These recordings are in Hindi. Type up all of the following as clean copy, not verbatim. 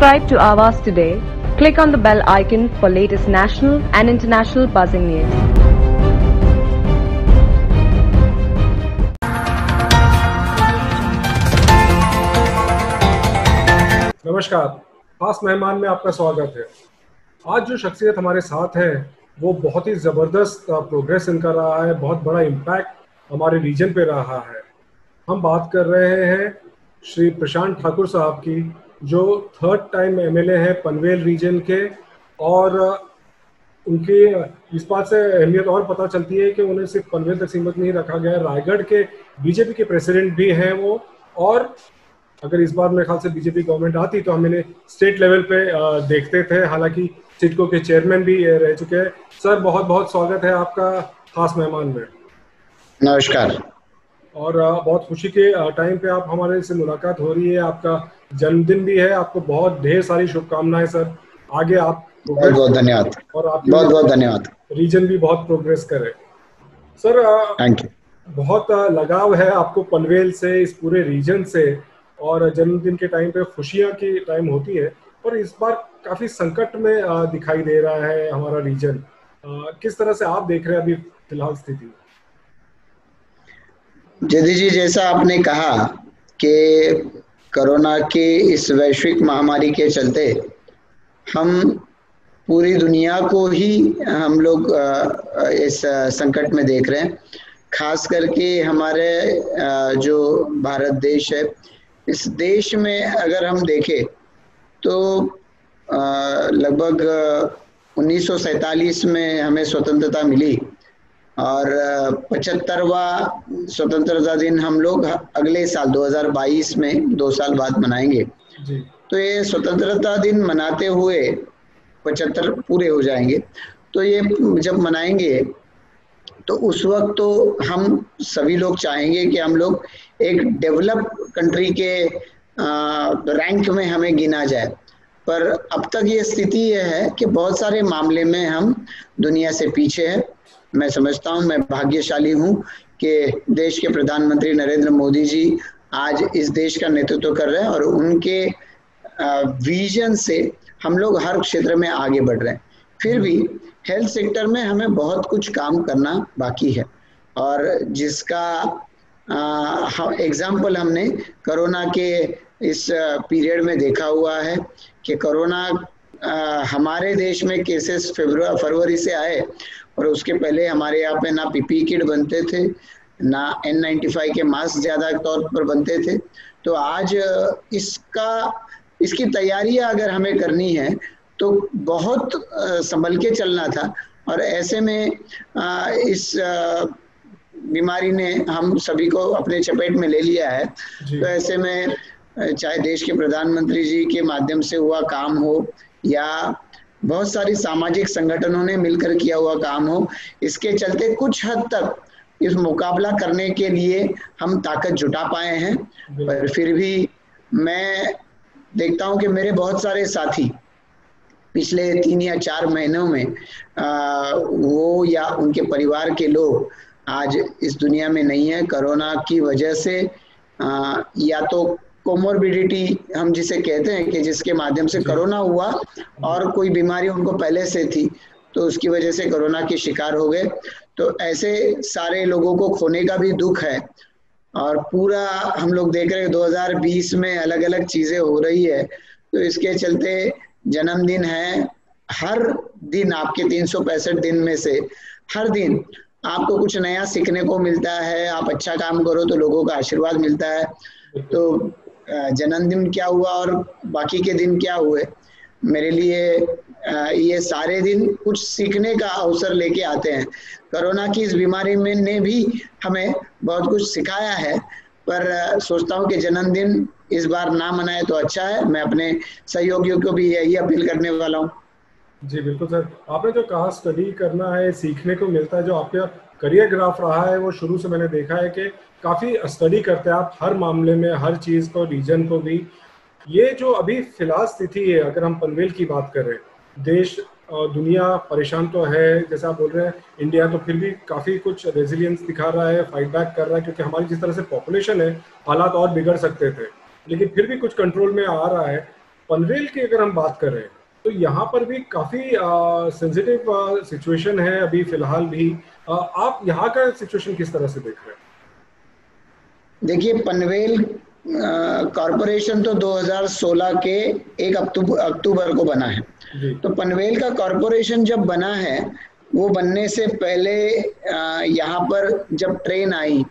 Subscribe to Awaaz today. Click on the bell icon for latest national and international buzzing news. नमस्कार, खास मेहमान में आपका स्वागत है। आज जो शख्सियत हमारे साथ है वो बहुत ही ज़बरदस्त प्रोग्रेस इनका रहा है, बहुत बड़ा इम्पैक्ट हमारे रीजन पे रहा है। हम बात कर रहे हैं श्री प्रशांत ठाकुर साहब की, जो थर्ड टाइम एमएलए हैं पनवेल रीजन के, और उनकी इस बात से अहमियत और पता चलती है कि उन्हें सिर्फ पनवेल तक सीमित नहीं रखा गया है। रायगढ़ के बीजेपी के प्रेसिडेंट भी हैं वो, और अगर इस बार मेरे ख्याल से बीजेपी गवर्नमेंट आती तो हम इन्हें स्टेट लेवल पे देखते थे। हालांकि सिडको के चेयरमैन भी रह चुके हैं। सर, बहुत बहुत स्वागत है आपका खास मेहमान में। नमस्कार। और बहुत खुशी के टाइम पे आप हमारे से मुलाकात हो रही है। आपका जन्मदिन भी है, आपको बहुत ढेर सारी शुभकामनाएं सर। आगे आप बहुत बहुत धन्यवाद, और आप बहुत बहुत धन्यवाद। रीजन भी बहुत प्रोग्रेस करे सर। Thank you. बहुत लगाव है आपको पनवेल से, इस पूरे रीजन से, और जन्मदिन के टाइम पे खुशियां की टाइम होती है, पर इस बार काफी संकट में दिखाई दे रहा है हमारा रीजन। किस तरह से आप देख रहे हैं अभी फिलहाल स्थिति? जदी जी, जैसा आपने कहा कि कोरोना की इस वैश्विक महामारी के चलते हम पूरी दुनिया को ही हम लोग इस संकट में देख रहे हैं। खास करके हमारे जो भारत देश है, इस देश में अगर हम देखें तो लगभग 1947 में हमें स्वतंत्रता मिली, और 75वां स्वतंत्रता दिन हम लोग अगले साल 2022 में 2 साल बाद मनाएंगे जी। तो ये स्वतंत्रता दिन मनाते हुए 75 पूरे हो जाएंगे। तो ये जब मनाएंगे तो उस वक्त तो हम सभी लोग चाहेंगे कि हम लोग एक डेवलप कंट्री के रैंक में हमें गिना जाए, पर अब तक ये स्थिति ये है कि बहुत सारे मामले में हम दुनिया से पीछे हैं। मैं समझता हूँ, मैं भाग्यशाली हूँ कि देश के प्रधानमंत्री नरेंद्र मोदी जी आज इस देश का नेतृत्व कर रहे हैं, और उनके विजन से हम लोग हर क्षेत्र में आगे बढ़ रहे हैं। फिर भी हेल्थ सेक्टर में हमें बहुत कुछ काम करना बाकी है, और जिसका एग्जाम्पल हमने कोरोना के इस पीरियड में देखा हुआ है कि कोरोना हमारे देश में केसेस फरवरी से आए, और उसके पहले हमारे यहाँ पे ना पीपी किट बनते थे, ना N95 के मास्क ज़्यादा तौर पर बनते थे। तो आज इसकी तैयारियां अगर हमें करनी है तो बहुत संभल के चलना था, और ऐसे में इस बीमारी ने हम सभी को अपने चपेट में ले लिया है। तो ऐसे में चाहे देश के प्रधानमंत्री जी के माध्यम से हुआ काम हो, या बहुत सारी सामाजिक संगठनों ने मिलकर किया हुआ काम हो, इसके चलते कुछ हद तक इस मुकाबला करने के लिए हम ताकत जुटा पाए हैं। पर फिर भी मैं देखता हूं कि मेरे बहुत सारे साथी पिछले 3 या 4 महीनों में वो या उनके परिवार के लोग आज इस दुनिया में नहीं है। कोरोना की वजह से या तो कोमोर्बिडिटी हम जिसे कहते हैं कि जिसके माध्यम से कोरोना हुआ, और कोई बीमारी उनको पहले से थी तो उसकी वजह से कोरोना के शिकार हो गए। तो ऐसे सारे लोगों को खोने का भी दुख है, और पूरा हम लोग देख रहे हैं 2020 में अलग अलग चीजें हो रही है। तो इसके चलते जन्मदिन है, हर दिन आपके 365 दिन में से हर दिन आपको कुछ नया सीखने को मिलता है। आप अच्छा काम करो तो लोगों का आशीर्वाद मिलता है। तो जन्मदिन क्या हुआ और बाकी के दिन क्या हुए, मेरे लिए ये सारे दिन कुछ सीखने का अवसर लेके आते हैं। कोरोना की इस बीमारी में ने भी हमें बहुत कुछ सिखाया है, पर सोचता हूँ कि जन्मदिन इस बार ना मनाए तो अच्छा है। मैं अपने सहयोगियों को भी यही अपील करने वाला हूँ। जी बिल्कुल सर, आपने जो कहा स्टडी करना है, सीखने को मिलता है, जो आपका करियर ग्राफ रहा है वो शुरू से मैंने देखा है कि काफ़ी स्टडी करते हैं आप हर मामले में, हर चीज़ को, रीजन को भी। ये जो अभी फिलहाल स्थिति है, अगर हम पनवेल की बात करें, देश दुनिया परेशान तो है, जैसा आप बोल रहे हैं, इंडिया तो फिर भी काफ़ी कुछ रेजिलियंस दिखा रहा है, फाइट बैक कर रहा है, क्योंकि हमारी जिस तरह से पॉपुलेशन है, हालात और बिगड़ सकते थे, लेकिन फिर भी कुछ कंट्रोल में आ रहा है। पनवेल की अगर हम बात करें तो यहाँ पर भी काफी सेंसिटिव सिचुएशन है अभी फिलहाल भी। आप यहाँ का सिचुएशन किस तरह से देख रहे हैं? देखिए, पनवेल कॉरपोरेशन तो 2016 के 1 अक्टूबर को बना है। तो पनवेल का कॉरपोरेशन जब बना है, वो बनने से पहले यहाँ पर जब ट्रेन आई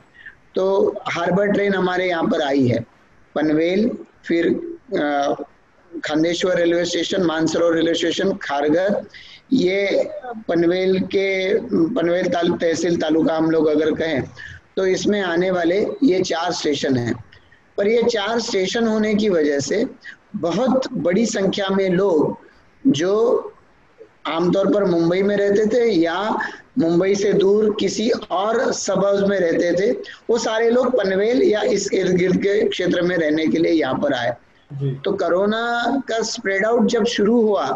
तो हार्बर ट्रेन हमारे यहाँ पर आई है। पनवेल, फिर Khandeshwar railway station, Mansarovar railway station, Kharghar, ये पनवेल तहसील तालुका हम लोग अगर कहें तो इसमें आने वाले ये 4 स्टेशन हैं। पर ये 4 स्टेशन होने की वजह से बहुत बड़ी संख्या में लोग जो आमतौर पर मुंबई में रहते थे या मुंबई से दूर किसी और सबर्ब्स में रहते थे, वो सारे लोग पनवेल या इस इर्द गिर्द के क्षेत्र में रहने के लिए यहाँ पर आए। तो कोरोना का स्प्रेड आउट जब शुरू हुआ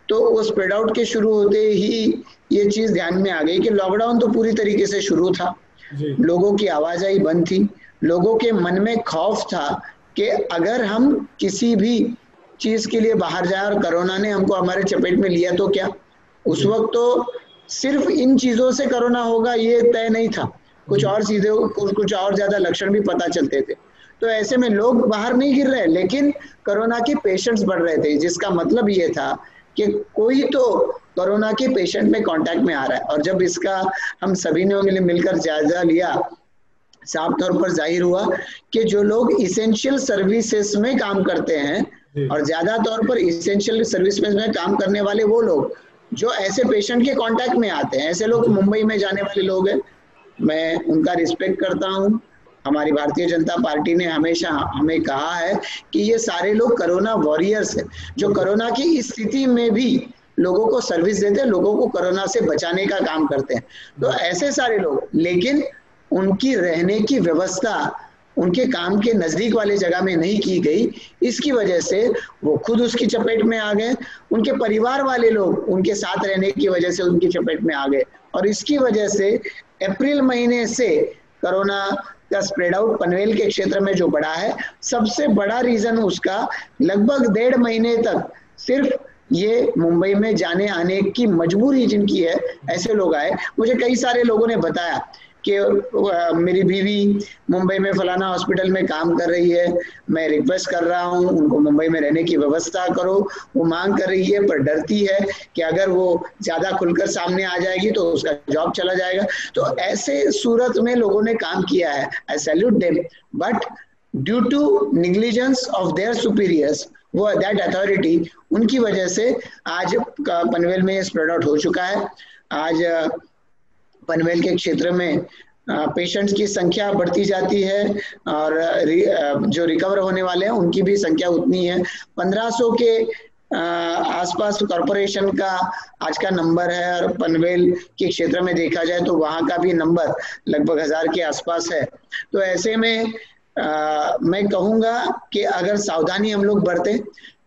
तो वो स्प्रेड आउट के शुरू होते ही ये चीज ध्यान में आ गई कि लॉकडाउन तो पूरी तरीके से शुरू था, लोगों की आवाजाही बंद थी, लोगों के मन में खौफ था कि अगर हम किसी भी चीज के लिए बाहर जाए और कोरोना ने हमको हमारे चपेट में लिया तो क्या। उस वक्त तो सिर्फ इन चीजों से कोरोना होगा ये तय नहीं था, कुछ और चीजें, कुछ और ज्यादा लक्षण भी पता चलते थे। तो ऐसे में लोग बाहर नहीं गिर रहे, लेकिन कोरोना के पेशेंट्स बढ़ रहे थे, जिसका मतलब ये था कि कोई तो कोरोना के पेशेंट में कांटेक्ट में आ रहा है। और जब इसका हम सभी ने मिलकर जायजा लिया, साफ तौर पर जाहिर हुआ कि जो लोग इसेंशियल सर्विसेज में काम करते हैं और ज्यादा तौर पर इसेंशियल सर्विसेज में काम करने वाले वो लोग जो ऐसे पेशेंट के कांटेक्ट में आते हैं, ऐसे लोग मुंबई में जाने वाले लोग हैं, मैं उनका रिस्पेक्ट करता हूँ। हमारी भारतीय जनता पार्टी ने हमेशा हमें कहा है कि ये सारे लोग कोरोना वॉरियर्स हैं, जो कोरोना की इस स्थिति में भी लोगों को सर्विस देते हैं, लोगों को कोरोना से बचाने का काम करते हैं। तो ऐसे सारे लोग, लेकिन उनकी रहने की व्यवस्था उनके काम के नजदीक वाले जगह में नहीं की गई, इसकी वजह से वो खुद उसकी चपेट में आ गए, उनके परिवार वाले लोग उनके साथ रहने की वजह से उनकी चपेट में आ गए। और इसकी वजह से अप्रैल महीने से कोरोना का स्प्रेड आउट पनवेल के क्षेत्र में जो बढ़ा है, सबसे बड़ा रीजन उसका लगभग 1.5 महीने तक सिर्फ ये मुंबई में जाने आने की मजबूरी जिनकी है, ऐसे लोग आए। मुझे कई सारे लोगों ने बताया कि मेरी बीवी मुंबई में फलाना हॉस्पिटल में काम कर रही है, मैं रिक्वेस्ट कर रहा हूँ उनको मुंबई में रहने की व्यवस्था करो, वो मांग कर रही है पर डरती है कि अगर वो ज्यादा खुलकर सामने आ जाएगी तो उसका जॉब चला जाएगा। तो ऐसे सूरत में लोगों ने काम किया है, I salute them, but due to negligence of their superiors, वो दैट अथॉरिटी, उनकी वजह से आज पनवेल में स्प्रेड आउट हो चुका है। आज पनवेल के क्षेत्र में पेशेंट्स की संख्या बढ़ती जाती है और जो रिकवर होने वाले हैं उनकी भी संख्या उतनी है। 1500 के आसपास कॉरपोरेशन का आज का नंबर है और पनवेल के क्षेत्र में देखा जाए तो वहाँ का भी नंबर लगभग 1000 के आसपास है। तो ऐसे में मैं कहूँगा कि अगर सावधानी हम लोग बरतें,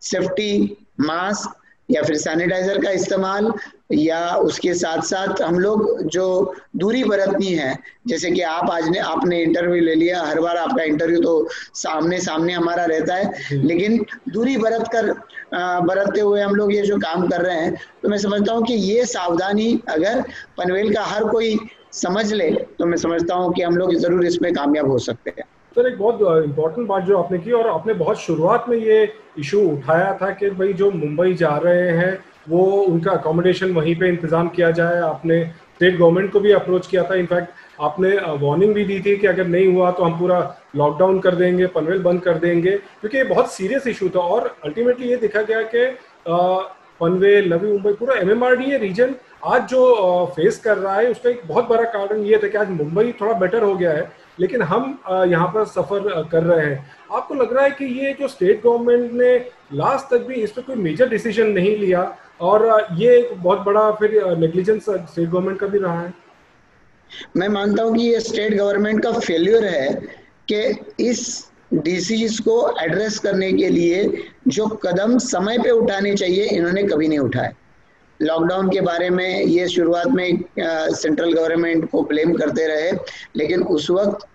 सेफ्टी, मास्क या फिर सैनिटाइजर का इस्तेमाल, या उसके साथ साथ हम लोग जो दूरी बरतनी है, जैसे कि आपने इंटरव्यू ले लिया, हर बार आपका इंटरव्यू तो सामने हमारा रहता है, लेकिन दूरी बरतते हुए हम लोग ये जो काम कर रहे हैं, तो मैं समझता हूँ कि ये सावधानी अगर पनवेल का हर कोई समझ ले तो मैं समझता हूँ कि हम लोग जरूर इसमें कामयाब हो सकते हैं। सर, एक बहुत इम्पोर्टेंट बात जो आपने की, और आपने बहुत शुरुआत में ये इशू उठाया था कि भाई जो मुंबई जा रहे हैं वो उनका अकोमोडेशन वहीं पे इंतजाम किया जाए। आपने स्टेट गवर्नमेंट को भी अप्रोच किया था, इनफैक्ट आपने वार्निंग भी दी थी कि अगर नहीं हुआ तो हम पूरा लॉकडाउन कर देंगे, पनवेल बंद कर देंगे, क्योंकि ये बहुत सीरियस इशू था। और अल्टीमेटली ये देखा गया कि पनवेल, नवी मुंबई, पूरा MMRDA रीजन आज जो फेस कर रहा है उसका एक बहुत बड़ा कारण ये था कि आज मुंबई थोड़ा बेटर हो गया है, लेकिन हम यहाँ पर सफर कर रहे हैं। आपको लग रहा है कि ये जो स्टेट गवर्नमेंट ने लास्ट तक भी इस पर कोई मेजर डिसीजन नहीं लिया और ये एक बहुत बड़ा फिर नेग्लिजेंस स्टेट गवर्नमेंट का भी रहा है? मैं मानता हूँ कि ये स्टेट गवर्नमेंट का फेल्यूर है कि इस डिसीज को एड्रेस करने के लिए जो कदम समय पे उठाने चाहिए इन्होंने कभी नहीं उठाए। लॉकडाउन के बारे में ये शुरुआत में सेंट्रल गवर्नमेंट को ब्लेम करते रहे, लेकिन उस वक्त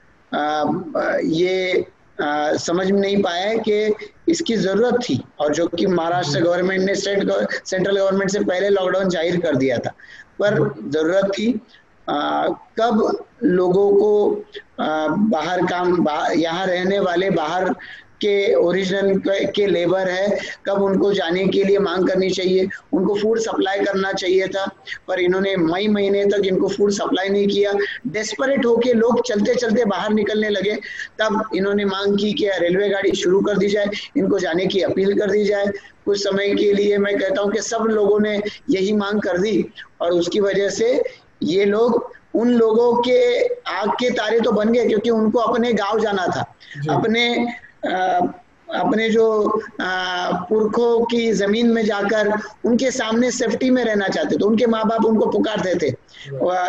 ये समझ में नहीं पाया है कि इसकी जरूरत थी, और जो कि महाराष्ट्र गवर्नमेंट ने सेंट्रल गवर्नमेंट से पहले लॉकडाउन जाहिर कर दिया था, पर जरूरत थी। कब लोगों को बाहर यहाँ रहने वाले बाहर के ओरिजिनल के लेबर है, कब उनको जाने के लिए मांग करनी चाहिए, उनको फूड सप्लाई करना चाहिए था, पर इन्होंने मई महीने तक इनको फूड सप्लाई नहीं किया। डेस्परेट होके लोग चलते चलते बाहर निकलने लगे, तब इन्होंने मांग की कि रेलवे गाड़ी शुरू कर दी जाए, इनको जाने की अपील कर दी जाए। कुछ समय के लिए मैं कहता हूँ कि सब लोगों ने यही मांग कर दी, और उसकी वजह से ये लोग, उन लोगों के आग के तारे तो बन गए, क्योंकि उनको अपने गांव जाना था, अपने जो पुरखों की जमीन में जाकर उनके सामने सेफ्टी में रहना चाहते थे। उनके माँ बाप उनको पुकारते थे,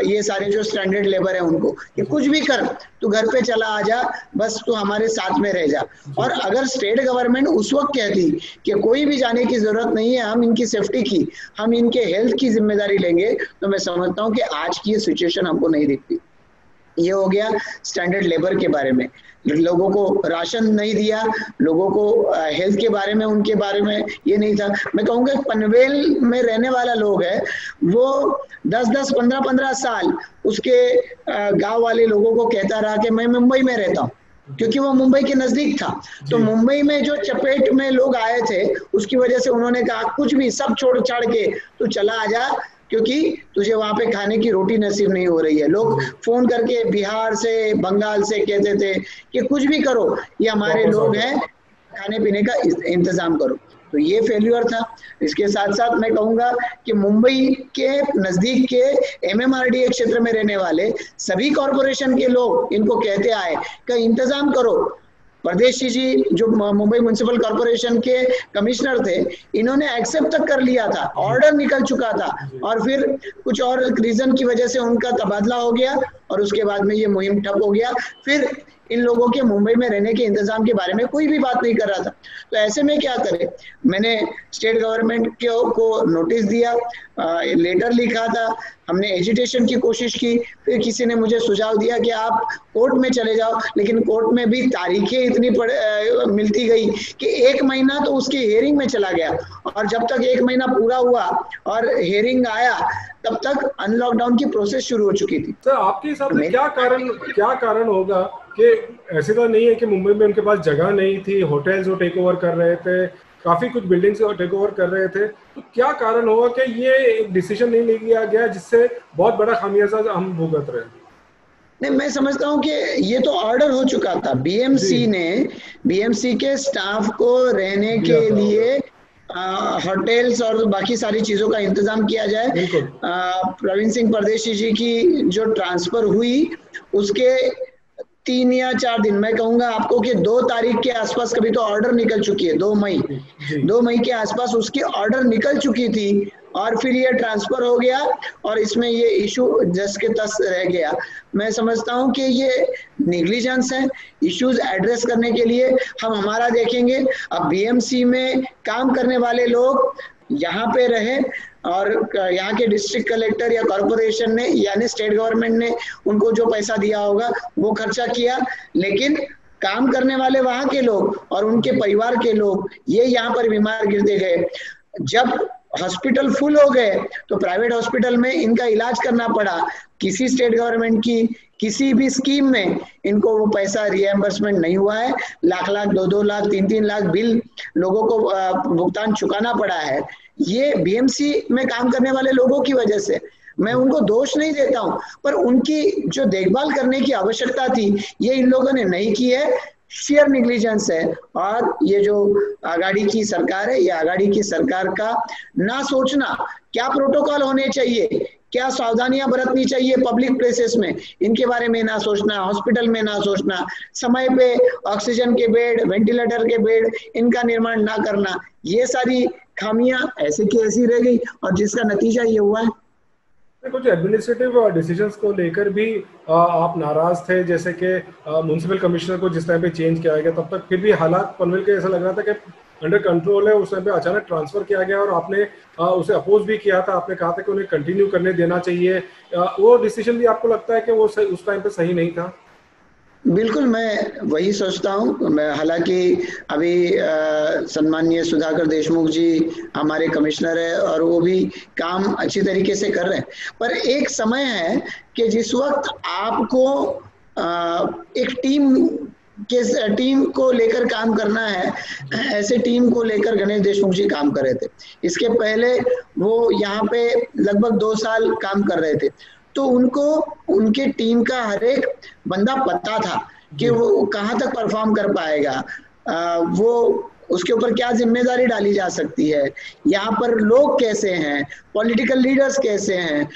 ये सारे जो स्टैंडर्ड लेबर है उनको, कि कुछ भी कर, तू घर पे चला आ जा, बस तू हमारे साथ में रह जा। और अगर स्टेट गवर्नमेंट उस वक्त कहती कि कोई भी जाने की जरूरत नहीं है, हम इनकी सेफ्टी की, हम इनके हेल्थ की जिम्मेदारी लेंगे, तो मैं समझता हूँ कि आज की ये सिचुएशन हमको नहीं दिखती। ये हो गया स्टैंडर्ड लेबर के बारे में। लोगों को राशन नहीं दिया, लोगों को हेल्थ के बारे में, उनके बारे में ये नहीं था। मैं कहूँगा पनवेल में रहने वाला लोग है, वो 10-10, 15-15 साल उसके गांव वाले लोगों को कहता रहा कि मैं मुंबई में रहता हूँ, क्योंकि वो मुंबई के नजदीक था। तो मुंबई में जो चपेट में लोग आए थे, उसकी वजह से उन्होंने कहा कुछ भी सब छोड़ छाड़ के तू चला आ जा, क्योंकि तुझे वहां पे खाने की रोटी नसीब नहीं हो रही है। लोग फोन करके बिहार से, बंगाल से कहते थे कि कुछ भी करो, ये हमारे लोग हैं, खाने पीने का इंतजाम करो। तो ये फेल्यूर था। इसके साथ साथ मैं कहूंगा कि मुंबई के नजदीक के MMRDA क्षेत्र में रहने वाले सभी कॉरपोरेशन के लोग इनको कहते आए कि इंतजाम करो। परदेशी जी जो मुंबई म्युनिसिपल कॉर्पोरेशन के कमिश्नर थे, इन्होंने एक्सेप्ट तक कर लिया था, ऑर्डर निकल चुका था, और फिर कुछ और रीजन की वजह से उनका तबादला हो गया, और उसके बाद में ये मुहिम ठप हो गया। फिर इन लोगों के मुंबई में रहने के इंतजाम के बारे में कोई भी बात नहीं कर रहा था। तो ऐसे में क्या करें, मैंने स्टेट गवर्नमेंट को नोटिस दिया, लेटर लिखा था, हमने एजिटेशन की कोशिश की, फिर किसी ने मुझे सुझाव दिया कि आप कोर्ट में चले जाओ, लेकिन कोर्ट में भी तारीखें इतनी मिलती गई कि 1 महीना तो उसकी हियरिंग में चला गया, और जब तक 1 महीना पूरा हुआ और हियरिंग आया, तब तक अनलॉकडाउन की प्रोसेस शुरू हो चुकी थी। सर आपके हिसाब से क्या कारण होगा कि ऐसे तो नहीं है कि मुंबई में उनके पास जगह नहीं थी, होटल्स वो टेक ओवर कर रहे थे, काफी कुछ बिल्डिंग्स टेक ओवर कर रहे थे, तो क्या कारण होगा कि ये एक डिसीजन नहीं लिया गया जिससे बहुत बड़ा खामियाजा हम भुगत रहे हैं? नहीं, मैं समझता हूँ कि ये तो ऑर्डर हो चुका था। BMC ने BMC के स्टाफ को रहने के लिए होटल्स और बाकी सारी चीजों का इंतजाम किया जाए। प्रवीण सिंह परदेशी जी की जो ट्रांसफर हुई उसके 3 या 4 दिन, मैं कहूंगा आपको कि 2 तारीख के आसपास कभी तो ऑर्डर निकल चुकी है, 2 मई के आसपास उसकी ऑर्डर निकल चुकी थी, और फिर ये ट्रांसफर हो गया, और इसमें ये इशू जस के तस रह गया। मैं समझता हूं कि ये नेग्लिजेंस है। इश्यूज एड्रेस करने के लिए हम हमारा देखेंगे। अब BMC में काम करने वाले लोग यहाँ पे रहे, और यहाँ के डिस्ट्रिक्ट कलेक्टर या कॉर्पोरेशन ने यानी स्टेट गवर्नमेंट ने उनको जो पैसा दिया होगा वो खर्चा किया, लेकिन काम करने वाले वहां के लोग और उनके परिवार के लोग ये यहाँ पर बीमार गिरते गए। जब हॉस्पिटल फुल हो गए तो प्राइवेट हॉस्पिटल में इनका इलाज करना पड़ा। किसी स्टेट गवर्नमेंट की किसी भी स्कीम में इनको वो पैसा रिएम्बर्समेंट नहीं हुआ है। लाख 2-2 लाख 3-3 लाख बिल लोगों को भुगतान चुकाना पड़ा है। ये BMC में काम करने वाले लोगों की वजह से। मैं उनको दोष नहीं देता हूं, पर उनकी जो देखभाल करने की आवश्यकता थी ये इन लोगों ने नहीं की है। शेयर निग्लिजेंस है। और ये जो आघाड़ी की सरकार है, ये आघाड़ी की सरकार का ना सोचना, क्या प्रोटोकॉल होने चाहिए, क्या सावधानियां बरतनी चाहिए पब्लिक प्लेसेस में, इनके बारे में ना सोचना, हॉस्पिटल में ना सोचना, समय पे ऑक्सीजन के बेड, वेंटिलेटर के बेड इनका निर्माण ना करना, ये सारी खामियां ऐसे की ऐसी रह गई, और जिसका नतीजा ये हुआ है। कुछ एडमिनिस्ट्रेटिव डिसीजंस को लेकर भी आप नाराज थे, जैसे कि म्युनिसिपल कमिश्नर को जिस टाइम पे चेंज किया गया तब तक फिर भी हालात पनवेल के ऐसा लग रहा था कि अंडर कंट्रोल है, उस टाइम पे अचानक ट्रांसफर किया गया और आपने उसे अपोज भी किया था। आपने कहा था कि उन्हें कंटिन्यू करने देना चाहिए। वो डिसीजन भी आपको लगता है कि वो उस टाइम पे सही नहीं था? बिल्कुल, मैं वही सोचता हूँ। मैं हालांकि अभी सम्माननीय सुधाकर देशमुख जी हमारे कमिश्नर है और वो भी काम अच्छी तरीके से कर रहे हैं, पर एक समय है कि जिस वक्त आपको एक टीम को लेकर काम करना है, ऐसे टीम को लेकर गणेश देशमुख जी काम कर रहे थे। इसके पहले वो यहाँ पे लगभग 2 साल काम कर रहे थे, तो उनको उनके टीम का हर एक बंदा पता था कि वो कहाँ तक परफॉर्म कर पाएगा, वो उसके ऊपर क्या जिम्मेदारी डाली जा सकती है, यहाँ पर लोग कैसे हैं, पॉलिटिकल लीडर्स कैसे हैं,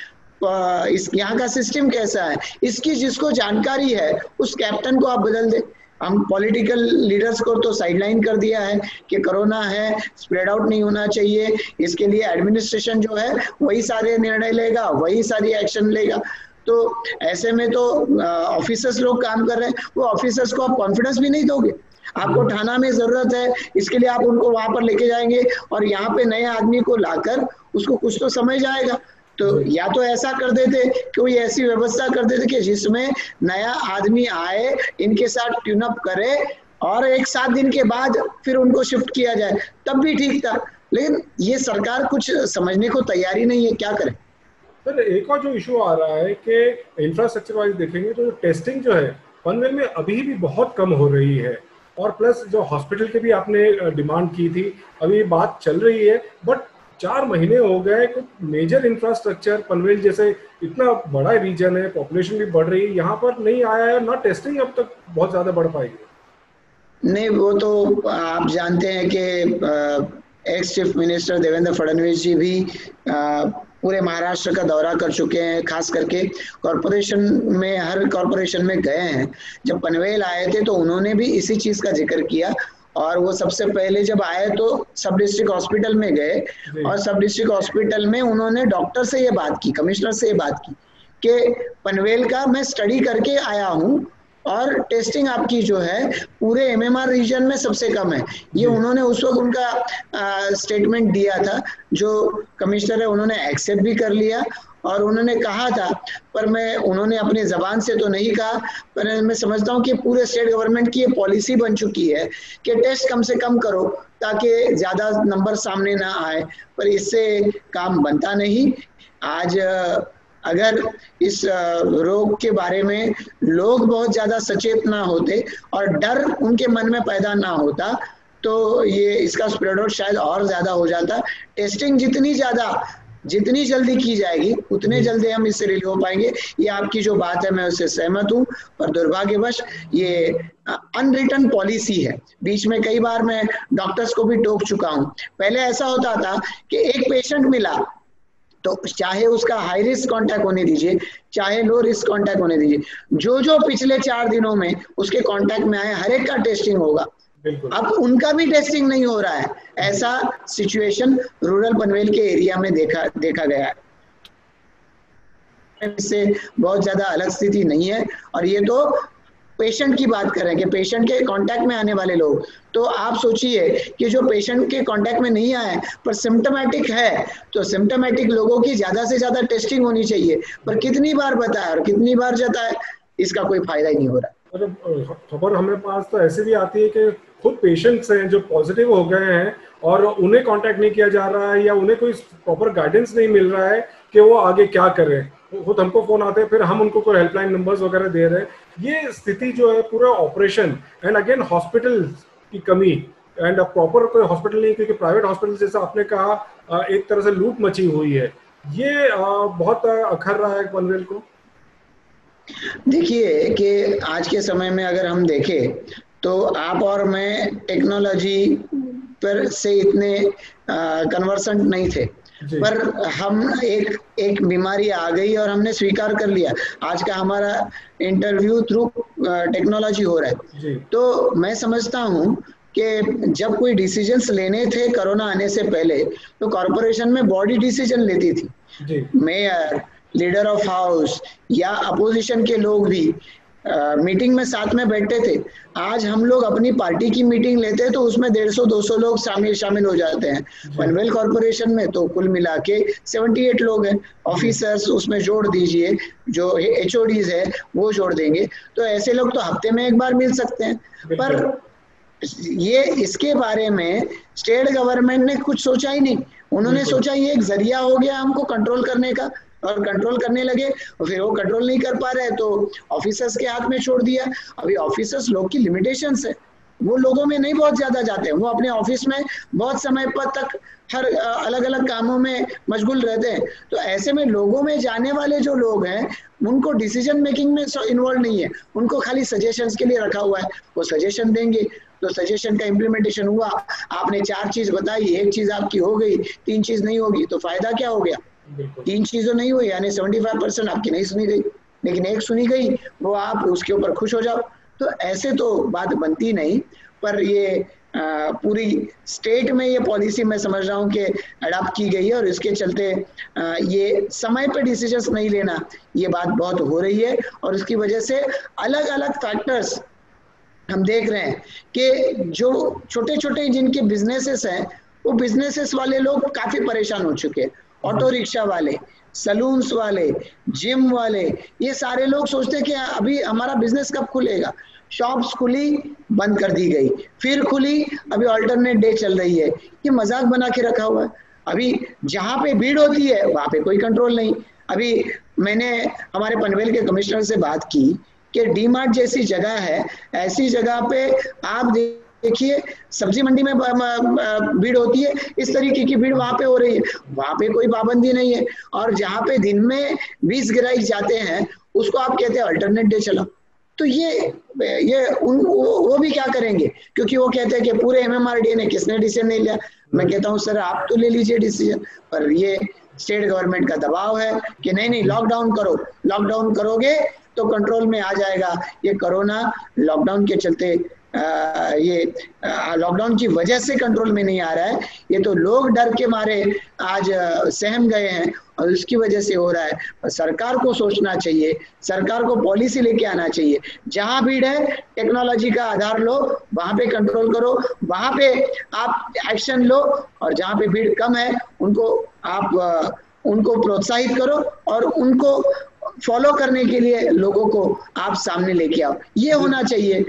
इस यहाँ का सिस्टम कैसा है, इसकी जिसको जानकारी है उस कैप्टन को आप बदल दे। हम पॉलिटिकल लीडर्स को तो साइडलाइन कर दिया है कि कोरोना है, स्प्रेड आउट नहीं होना चाहिए, इसके लिए एडमिनिस्ट्रेशन जो है वही सारे निर्णय लेगा, वही सारी एक्शन लेगा। तो ऐसे में तो ऑफिसर्स लोग काम कर रहे हैं, वो ऑफिसर्स को आप कॉन्फिडेंस भी नहीं दोगे। आपको थाना में जरूरत है, इसके लिए आप उनको वहां पर लेके जाएंगे और यहाँ पे नए आदमी को लाकर उसको कुछ तो समझ आएगा। तो या तो ऐसा कर देते, कोई ऐसी व्यवस्था कर देते कि जिसमें नया आदमी आए, इनके साथ ट्यून अप करे और 1-7 दिन के बाद फिर उनको शिफ्ट किया जाए, तब भी ठीक था। लेकिन ये सरकार कुछ समझने को तैयारी नहीं है, क्या करे। सर, एक और जो इशू आ रहा है कि इंफ्रास्ट्रक्चर वाइज देखेंगे तो टेस्टिंग जो है पनवेल में अभी भी बहुत कम हो रही है, और प्लस जो हॉस्पिटल की भी आपने डिमांड की थी, अभी बात चल रही है, बट 4 महीने हो गए, कुछ मेजर इंफ्रास्ट्रक्चर पनवेल जैसे इतना बड़ा रीजन है, पॉपुलेशन भी बढ़ रही है, यहाँ पर नहीं आया है, ना टेस्टिंग अब तक बहुत ज्यादा बढ़ पाएगी। नहीं, वो तो आप जानते हैं कि ex chief minister Devendra Fadnavis ji भी पूरे महाराष्ट्र का दौरा कर चुके हैं, खास करके कॉरपोरेशन में, हर कॉरपोरेशन में गए हैं। जब पनवेल आए थे तो उन्होंने भी इसी चीज का जिक्र किया, और वो सबसे पहले जब आए तो सब डिस्ट्रिक्ट हॉस्पिटल में गए और सब डिस्ट्रिक्ट हॉस्पिटल में उन्होंने डॉक्टर से ये बात की, कमिश्नर से ये बात की कि पनवेल का मैं स्टडी करके आया हूँ और टेस्टिंग आपकी जो है पूरे एमएमआर रीजन में सबसे कम है। ये उन्होंने उस वक्त उनका स्टेटमेंट दिया था, जो कमिश्नर है उन्होंने एक्सेप्ट भी कर लिया और उन्होंने कहा था, पर उन्होंने अपनी जबान से तो नहीं कहा, पर मैं समझता हूँ कि पूरे स्टेट गवर्नमेंट की ये पॉलिसी बन चुकी है कि टेस्ट कम से कम करो ताकि ज्यादा नंबर सामने ना आए, पर इससे काम बनता नहीं। आज अगर इस रोग के बारे में लोग बहुत ज्यादा सचेत ना होते और डर उनके मन में पैदा ना होता तो ये इसका स्प्रेड आउट शायद और ज्यादा हो जाता। टेस्टिंग जितनी जल्दी की जाएगी उतने जल्दी हम इससे रिलीव हो पाएंगे। ये आपकी जो बात है मैं उससे सहमत हूँ, पर दुर्भाग्यवश ये अनरिटन पॉलिसी है। बीच में कई बार मैं डॉक्टर्स को भी टोक चुका हूँ। पहले ऐसा होता था कि एक पेशेंट मिला तो चाहे उसका हाई रिस्क कांटेक्ट होने दीजिए, चाहे लो रिस्क कांटेक्ट होने दीजिए, जो पिछले 4 दिनों में उसके कांटेक्ट में आए हर एक का टेस्टिंग होगा। अब उनका भी टेस्टिंग नहीं हो रहा है। ऐसा सिचुएशन रूरल पनवेल के एरिया में देखा गया है। इससे बहुत ज्यादा अलग स्थिति नहीं है। और ये तो पेशेंट की बात कर रहे हैं कि पेशेंट के कांटेक्ट में आने वाले लोग, तो आप सोचिए कि जो पेशेंट के कांटेक्ट में नहीं आए पर सिम्टोमेटिक है, तो सिम्टोमेटिक लोगों की ज्यादा से ज्यादा टेस्टिंग होनी चाहिए, पर कितनी बार बताए और कितनी बार जताए, इसका कोई फायदा ही नहीं हो रहा। खबर हमें पास तो ऐसे भी आती है कि खुद पेशेंट्स हैं जो पॉजिटिव हो गए हैं और उन्हें कांटेक्ट नहीं किया जा रहा है या उन्हें कोई प्रॉपर गाइडेंस नहीं मिल रहा है कि वो आगे क्या करें। खुद हमको फोन आते हैं, फिर हम उनको कोई हेल्पलाइन नंबर्स वगैरह दे रहे हैं। ये स्थिति जो है पूरा ऑपरेशन एंड अगेन हॉस्पिटल की कमी एंड प्रॉपर कोई हॉस्पिटल नहीं, क्योंकि प्राइवेट हॉस्पिटल जैसा आपने कहा एक तरह से लूट मची हुई है। ये बहुत अखर रहा है पनवेल को। देखिए कि आज के समय में अगर हम देखें तो आप और मैं टेक्नोलॉजी पर से इतने कन्वर्सेंट नहीं थे, पर हम एक बीमारी आ गई और हमने स्वीकार कर लिया। आज का हमारा इंटरव्यू थ्रू टेक्नोलॉजी हो रहा है। तो मैं समझता हूँ कि जब कोई डिसीजंस लेने थे कोरोना आने से पहले, तो कॉर्पोरेशन में बॉडी डिसीजन लेती थी, मेयर, लीडर ऑफ हाउस या अपोजिशन के लोग भी मीटिंग में साथ में बैठते थे। आज हम लोग अपनी पार्टी की मीटिंग लेते हैं तो उसमें 150-200 लोग शामिल हो जाते हैं। पनवेल कॉर्पोरेशन में तो कुल मिला के 78 लोग हैं। ऑफिसर्स उसमें जोड़ दीजिए, जो HODs है वो जोड़ देंगे, तो ऐसे लोग तो हफ्ते में एक बार मिल सकते हैं। पर ये इसके बारे में स्टेट गवर्नमेंट ने कुछ सोचा ही नहीं। उन्होंने सोचा ये एक जरिया हो गया हमको कंट्रोल करने का, और कंट्रोल करने लगे और फिर वो कंट्रोल नहीं कर पा रहे तो ऑफिसर्स के हाथ में छोड़ दिया। अभी ऑफिसर्स लोग की लिमिटेशंस है, वो लोगों में नहीं बहुत ज्यादा जाते हैं, वो अपने ऑफिस में बहुत समय पर तक हर अलग अलग कामों में मशगूल रहते हैं। तो ऐसे में लोगों में जाने वाले जो लोग हैं उनको डिसीजन मेकिंग में इन्वॉल्व नहीं है, उनको खाली सजेशंस के लिए रखा हुआ है। वो सजेशन देंगे तो सजेशन का इम्प्लीमेंटेशन हुआ, आपने 4 चीज बताई, 1 चीज आपकी हो गई, 3 चीज नहीं होगी, तो फायदा क्या हो गया? 3 चीजों नहीं हुई, यानी 75% आपकी नहीं सुनी गई, लेकिन 1 सुनी गई, वो आप उसके ऊपर खुश हो जाओ। तो ऐसे तो बात बनती नहीं। पर ये पूरी स्टेट में ये पॉलिसी मैं समझ रहा हूँ कि अडॉप्ट की गई है, और इसके चलते ये समय पे डिसीजंस नहीं लेना, ये बात बहुत हो रही है। और इसकी वजह से अलग अलग फैक्टर्स हम देख रहे हैं कि जो छोटे छोटे जिनके बिजनेसेस हैं, वो बिजनेसेस वाले लोग काफी परेशान हो चुके हैं। ऑटो रिक्शा वाले, सलून्स वाले, जिम वाले, ये सारे लोग सोचते हैं कि अभी हमारा बिजनेस कब खुलेगा। शॉप्स खुली, बंद कर दी गई, फिर खुली, अभी अल्टरनेट डे चल रही है। ये मजाक बना के रखा हुआ है। अभी जहां पे भीड़ होती है वहां पे कोई कंट्रोल नहीं। अभी मैंने हमारे पनवेल के कमिश्नर से बात की कि डी-मार्ट जैसी जगह है, ऐसी जगह पे आप देखिए सब्जी मंडी में भीड़ होती है, इस तरीके की भीड़ वहां पे हो रही है, वहां पे कोई पाबंदी नहीं है। और जहां पे दिन में 20 ग्राहक जाते हैं उसको आप कहते हैं अल्टरनेट डे चला। तो ये वो भी क्या करेंगे, क्योंकि वो कहते हैं कि पूरे MMRDA ने किसने डिसीजन नहीं लिया। मैं कहता हूँ सर आप तो ले लीजिए डिसीजन, पर ये स्टेट गवर्नमेंट का दबाव है कि नहीं लॉकडाउन करो, लॉकडाउन करोगे तो कंट्रोल में आ जाएगा। ये कोरोना लॉकडाउन के चलते ये लॉकडाउन की वजह से कंट्रोल में नहीं आ रहा है, ये तो लोग डर के मारे आज सहम गए हैं और उसकी वजह से हो रहा है। सरकार को सोचना चाहिए, सरकार को पॉलिसी लेके आना चाहिए। जहां भीड़ है टेक्नोलॉजी का आधार लो, वहां पे कंट्रोल करो, वहां पे आप एक्शन लो, और जहां पे भीड़ कम है उनको प्रोत्साहित करो और उनको फॉलो करने के लिए लोगों को आप सामने लेके आओ। ये होना चाहिए,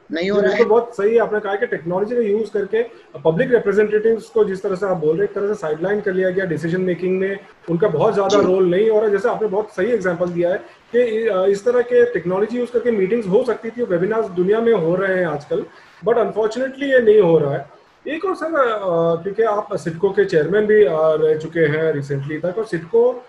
नहीं हो रहा है। तो बहुत सही आपने कहा कि टेक्नोलॉजी का यूज करके पब्लिक रिप्रेजेंटेटिव्स को, जिस तरह से आप बोल रहे हैं, एक तरह से साइडलाइन कर लिया गया डिसीजन मेकिंग में, उनका बहुत ज्यादा रोल नहीं हो रहा। जैसे आपने बहुत सही एग्जांपल दिया है कि इस तरह के टेक्नोलॉजी यूज करके मीटिंग्स हो सकती थी, वेबिनार्स दुनिया में हो रहे हैं आजकल, बट अनफॉर्चुनेटली ये नहीं हो रहा है। एक और सर, क्योंकि आप सिडको के चेयरमैन भी रह चुके हैं रिसेंटली तक, और सिडको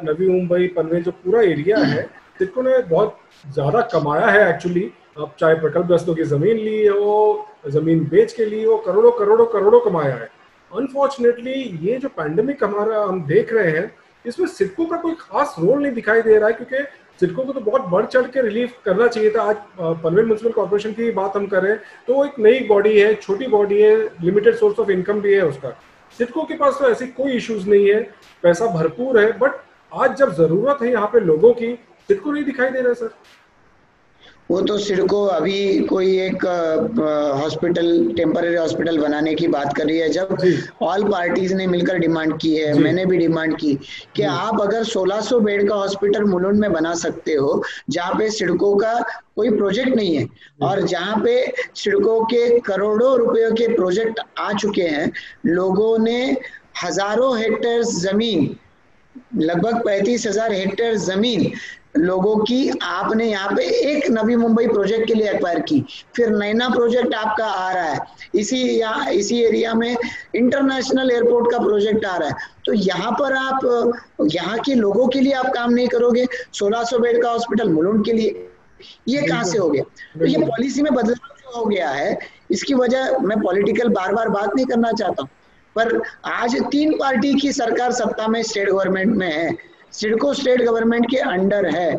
नवी मुंबई पनवेल जो पूरा एरिया है, सिडको ने बहुत ज्यादा कमाया है एक्चुअली। अब चाहे प्रकल्पग्रस्तों की जमीन ली हो, जमीन बेच के ली हो, करोड़ों करोड़ों करोड़ों कमाया है। अनफॉर्चुनेटली ये जो पैंडेमिक हमारा हम देख रहे हैं, इसमें सिडको का कोई खास रोल नहीं दिखाई दे रहा है, क्योंकि सिडको को तो बहुत बढ़ चढ़ के रिलीफ करना चाहिए था। आज पनवेल म्युनिसिपल कॉर्पोरेशन की बात हम करें तो वो एक नई बॉडी है, छोटी बॉडी है, लिमिटेड सोर्स ऑफ इनकम भी है उसका। सिडको के पास तो ऐसी कोई इश्यूज नहीं है, पैसा भरपूर है, बट आज जब जरूरत है यहाँ पे लोगों की, सिडको नहीं दिखाई दे रहा है सर। वो तो सिडको अभी कोई एक हॉस्पिटल, टेम्पररी हॉस्पिटल बनाने की बात कर रही है। जब ऑल पार्टीज ने मिलकर डिमांड की है, मैंने भी डिमांड की कि आप अगर 1600 बेड का हॉस्पिटल मुलुंड में बना सकते हो, जहाँ पे सिडको का कोई प्रोजेक्ट नहीं है, और जहाँ पे सिडको के करोड़ों रुपयों के प्रोजेक्ट आ चुके हैं, लोगों ने हजारों हेक्टेयर जमीन, लगभग 35,000 हेक्टेयर जमीन लोगों की आपने यहाँ पे एक नवी मुंबई प्रोजेक्ट के लिए एक्वायर की। फिर नैना प्रोजेक्ट आपका आ रहा है, इसी एरिया में इंटरनेशनल एयरपोर्ट का प्रोजेक्ट आ रहा है। तो यहाँ पर आप यहाँ के लोगों के लिए आप काम नहीं करोगे। 1600 बेड का हॉस्पिटल मुलुंड के लिए, ये कहाँ से हो गया? तो ये पॉलिसी में बदलाव जो हो गया है, इसकी वजह, मैं पॉलिटिकल बार बार बात नहीं करना चाहता हूँ, पर आज 3 पार्टी की सरकार सत्ता में स्टेट गवर्नमेंट में है, सिडको स्टेट गवर्नमेंट के अंडर है।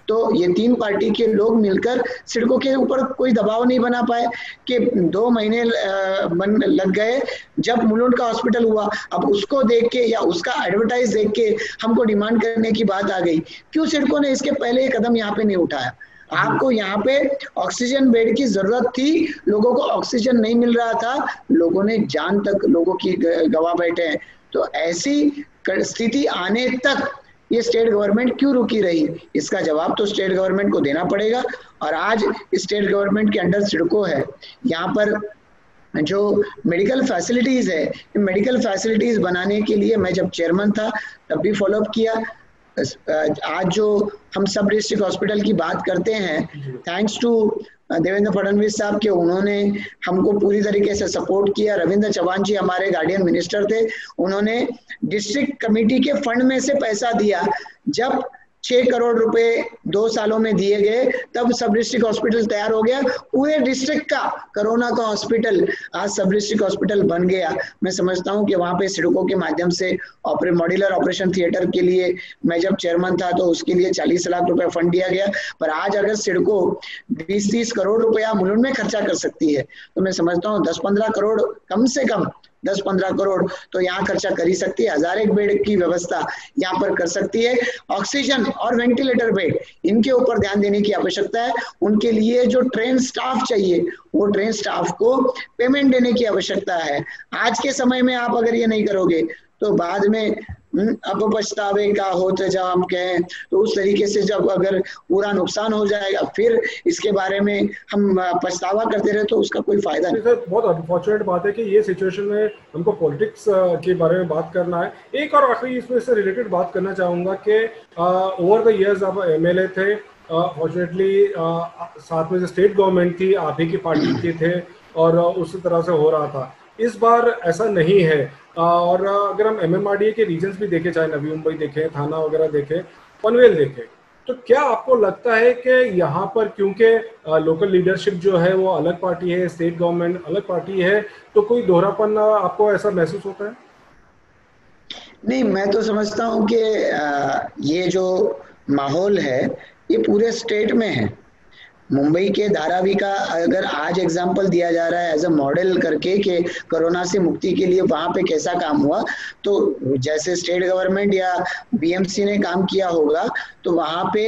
तो ये 3 पार्टी के लोग मिलकर सिडको के ऊपर कोई दबाव नहीं बना पाए कि 2 महीने लग गए जब मुलुंड का हॉस्पिटल हुआ। अब उसको देख के या उसका एडवर्टाइज देख के हमको डिमांड करने की बात आ गई। क्यों सिडको ने इसके पहले ये कदम यहाँ पे नहीं उठाया? आपको यहाँ पे ऑक्सीजन बेड की जरूरत थी, लोगों को ऑक्सीजन नहीं मिल रहा था, लोगों ने जान तक लोगों की गवा बैठे हैं। तो ऐसी स्थिति आने तक ये स्टेट गवर्नमेंट क्यों रुकी रही, इसका जवाब तो स्टेट गवर्नमेंट को देना पड़ेगा। और आज स्टेट गवर्नमेंट के अंडर सिडको है, यहाँ पर जो मेडिकल फैसिलिटीज है, मेडिकल फैसिलिटीज बनाने के लिए मैं जब चेयरमैन था तब भी फॉलोअप किया। आज जो हम सब डिस्ट्रिक्ट हॉस्पिटल की बात करते हैं, थैंक्स टू देवेंद्र फडणवीस साहब के, उन्होंने हमको पूरी तरीके से सपोर्ट किया। रविंद्र चौहान जी हमारे गार्डियन मिनिस्टर थे, उन्होंने डिस्ट्रिक्ट कमेटी के फंड में से पैसा दिया। जब 6 करोड़ रुपए 2 सालों में दिए गए तब सब डिस्ट्रिक्ट हॉस्पिटल तैयार हो गया, पूरे डिस्ट्रिक्ट का कोरोना का हॉस्पिटल आज सब डिस्ट्रिक्ट हॉस्पिटल बन गया। मैं समझता हूं कि वहां पे सिडको के माध्यम से मॉड्यूलर ऑपरेशन थिएटर के लिए मैं जब चेयरमैन था तो उसके लिए 40 लाख रुपए फंड दिया गया। पर आज अगर सिडको 20-30 करोड़ रुपया मुलुंड में खर्चा कर सकती है तो मैं समझता हूँ 10-15 करोड़, कम से कम 10-15 करोड़ तो यहाँ खर्चा कर ही सकती है। 1000 एक बेड की व्यवस्था यहाँ पर कर सकती है। ऑक्सीजन और वेंटिलेटर बेड, इनके ऊपर ध्यान देने की आवश्यकता है। उनके लिए जो ट्रेन स्टाफ चाहिए, वो ट्रेन स्टाफ को पेमेंट देने की आवश्यकता है। आज के समय में आप अगर ये नहीं करोगे तो बाद में अब पछतावे का होते जब हम कहें तो उस तरीके से जब अगर पूरा नुकसान हो जाएगा फिर इसके बारे में हम पछतावा करते रहे तो उसका कोई फायदा नहीं। सर बहुत अनफॉर्चुनेट बात है कि ये सिचुएशन में हमको पॉलिटिक्स के बारे में बात करना है। एक और आखिरी इसमें से रिलेटेड बात करना चाहूँगा कि ओवर द ईयर्स आप MLA थे, फॉर्चुनेटली साथ में जो स्टेट गवर्नमेंट थी आप ही की पार्टी के थे और उसी तरह से हो रहा था। इस बार ऐसा नहीं है। और अगर हम MMRDA के रीजन्स भी देखें, चाहे नवी मुंबई देखें, थाना वगैरह देखें, पनवेल देखें, तो क्या आपको लगता है कि यहाँ पर क्योंकि लोकल लीडरशिप जो है वो अलग पार्टी है, स्टेट गवर्नमेंट अलग पार्टी है, तो कोई दोहरापन आपको ऐसा महसूस होता है? नहीं, मैं तो समझता हूँ कि ये जो माहौल है ये पूरे स्टेट में है। मुंबई के धारावी का अगर आज एग्जाम्पल दिया जा रहा है एज अ मॉडल करके कि कोरोना से मुक्ति के लिए वहां पे कैसा काम हुआ, तो जैसे स्टेट गवर्नमेंट या BMC ने काम किया होगा तो वहां पे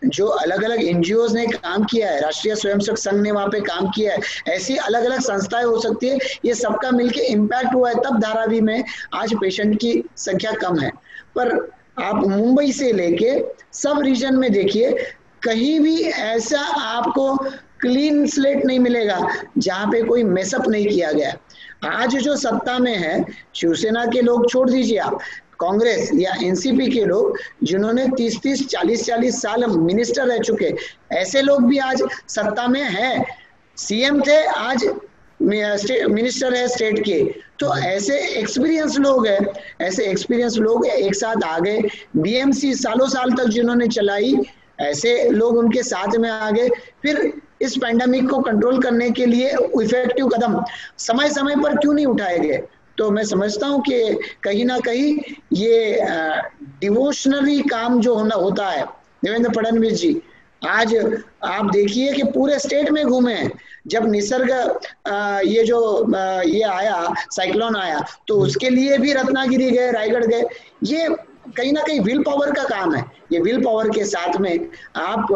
जो अलग अलग NGOs ने काम किया है, राष्ट्रीय स्वयंसेवक संघ ने वहां पे काम किया है, ऐसी अलग अलग संस्थाएं हो सकती है, ये सबका मिलके इम्पैक्ट हुआ है, तब धारावी में आज पेशेंट की संख्या कम है। पर आप मुंबई से लेके सब रीजन में देखिए, कहीं भी ऐसा आपको क्लीन स्लेट नहीं मिलेगा जहां पे कोई मेसअप नहीं किया गया। आज जो सत्ता में है, शिवसेना के लोग छोड़ दीजिए, आप कांग्रेस या NCP के लोग जिन्होंने 30-30, 40-40 साल मिनिस्टर रह चुके, ऐसे लोग भी आज सत्ता में हैं। CM थे, आज मिनिस्टर है स्टेट के। तो ऐसे एक्सपीरियंस लोग हैं, ऐसे एक्सपीरियंस लोग एक साथ आ गए। BMC सालों साल तक जिन्होंने चलाई, ऐसे लोग उनके साथ में आ गए। फिर इस पैंडेमिक को कंट्रोल करने के लिए इफेक्टिव कदम समय समय पर क्यों नहीं उठाए गए? तो मैं समझता हूं कि कहीं ना कहीं ये डिवोशनरी काम जो होता है देवेंद्र फडणवीस जी, आज आप देखिए कि पूरे स्टेट में घूमे हैं। जब निसर्ग ये जो ये आया, साइक्लोन आया, तो उसके लिए भी रत्नागिरी गए, रायगढ़ गए। ये कहीं ना कहीं विल पावर का काम है। ये विल पावर के साथ में आप